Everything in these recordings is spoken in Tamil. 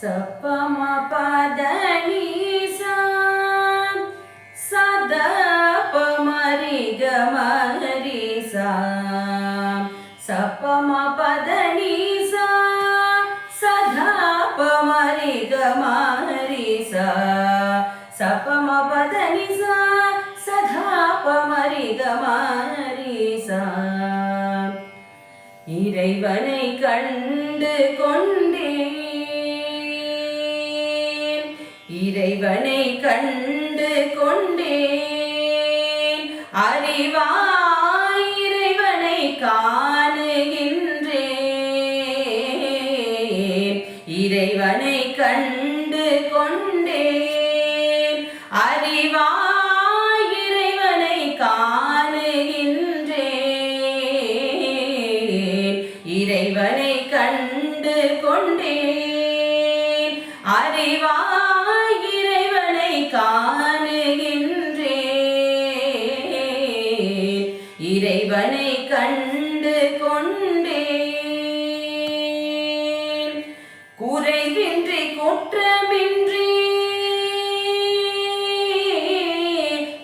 சப்ப ம பத நீ சா சத ப மரி க மரி சா சப்ப ம பத நீ சா சதா ப மரி க மரி சா சப்ப ம பத நீ சா சதா ப மரி க மரி சா இறைவனை கண்டு கொண்டேன் இறைவனை கண்டு கொண்டேன் அறிவாய் இறைவனை காணுகின்றேன் இறைவனை கண்டு கொண்டேன் அறிவாய் இறைவனை காணுகின்றேன் இறைவனை கண்டு கொண்டேன் அறிவாய் இறைவனை காணுகின்றேன் இறைவனை கண்டு கொண்டேன் குறைவின்றி குற்றமின்றி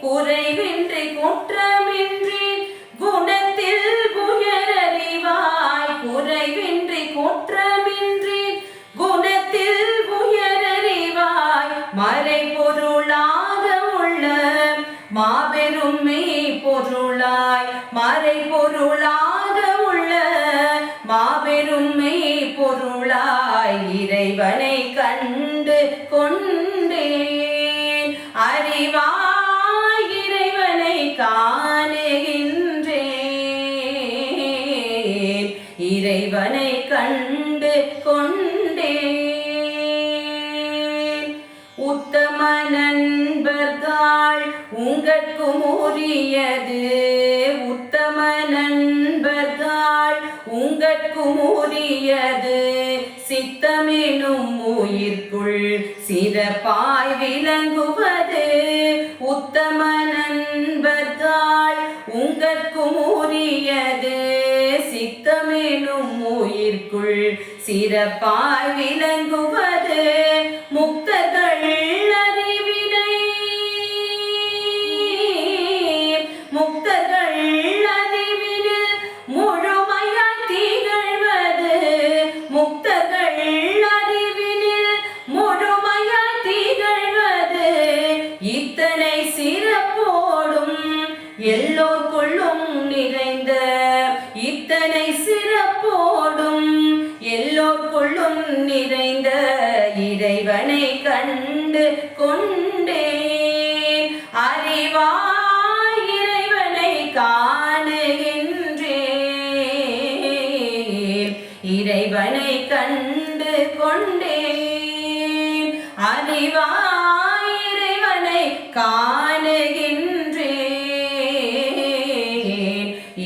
குறைவின்றி குற்றமின்றி குணத்தில் உயரறிவாய் குறைவின்றி குற்றமின்றி குணத்தில் உயரறிவாய் மறை பொருளாக உள்ள மாபெரும் மெய் பொருளாய் மறை பொருளாக உள்ள மாபெரும் மெய் பொருளாய் இறைவனை கண்டு கொண்டேன் அறிவாய் இறைவனை காணுகின்றேன் இறைவனை கண்டு கொண்டேன் உத்தம நண்பர்கள் உங்கட்கும் உரியது உத்தம நண்பர்கள் உங்கட்கும் உரியது சித்தமெனும் உயிர்க்குள் சிறப்பாய் விளங்குவது உத்தம நண்பர்கள் உங்கட்கும் உரியது சித்தமெனும் உயிர்க்குள் சிறப்பாய் விளங்குவது முக்தர்கள் அறிவினை முக்தர்கள் அறிவினில் முழுமையாய் திகழ்வது முக்தர்கள் அறிவினில் முழுமையாய் திகழ்வது இத்தனை சிறப்போடும் எல்லோருக்குள்ளும் நிறைந்த இத்தனை சிறப்போடும் எல்லோருக்குள்ளும் நிறைந்த இறைவனை கண்டு கொண்டேன் அறிவாய் இறைவனை காணுகின்றேன் இறைவனை கண்டு கொண்டேன் அறிவாய் இறைவனை காணுகின்றேன்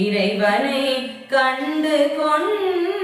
இறைவனை கண்டு கொண்டேன்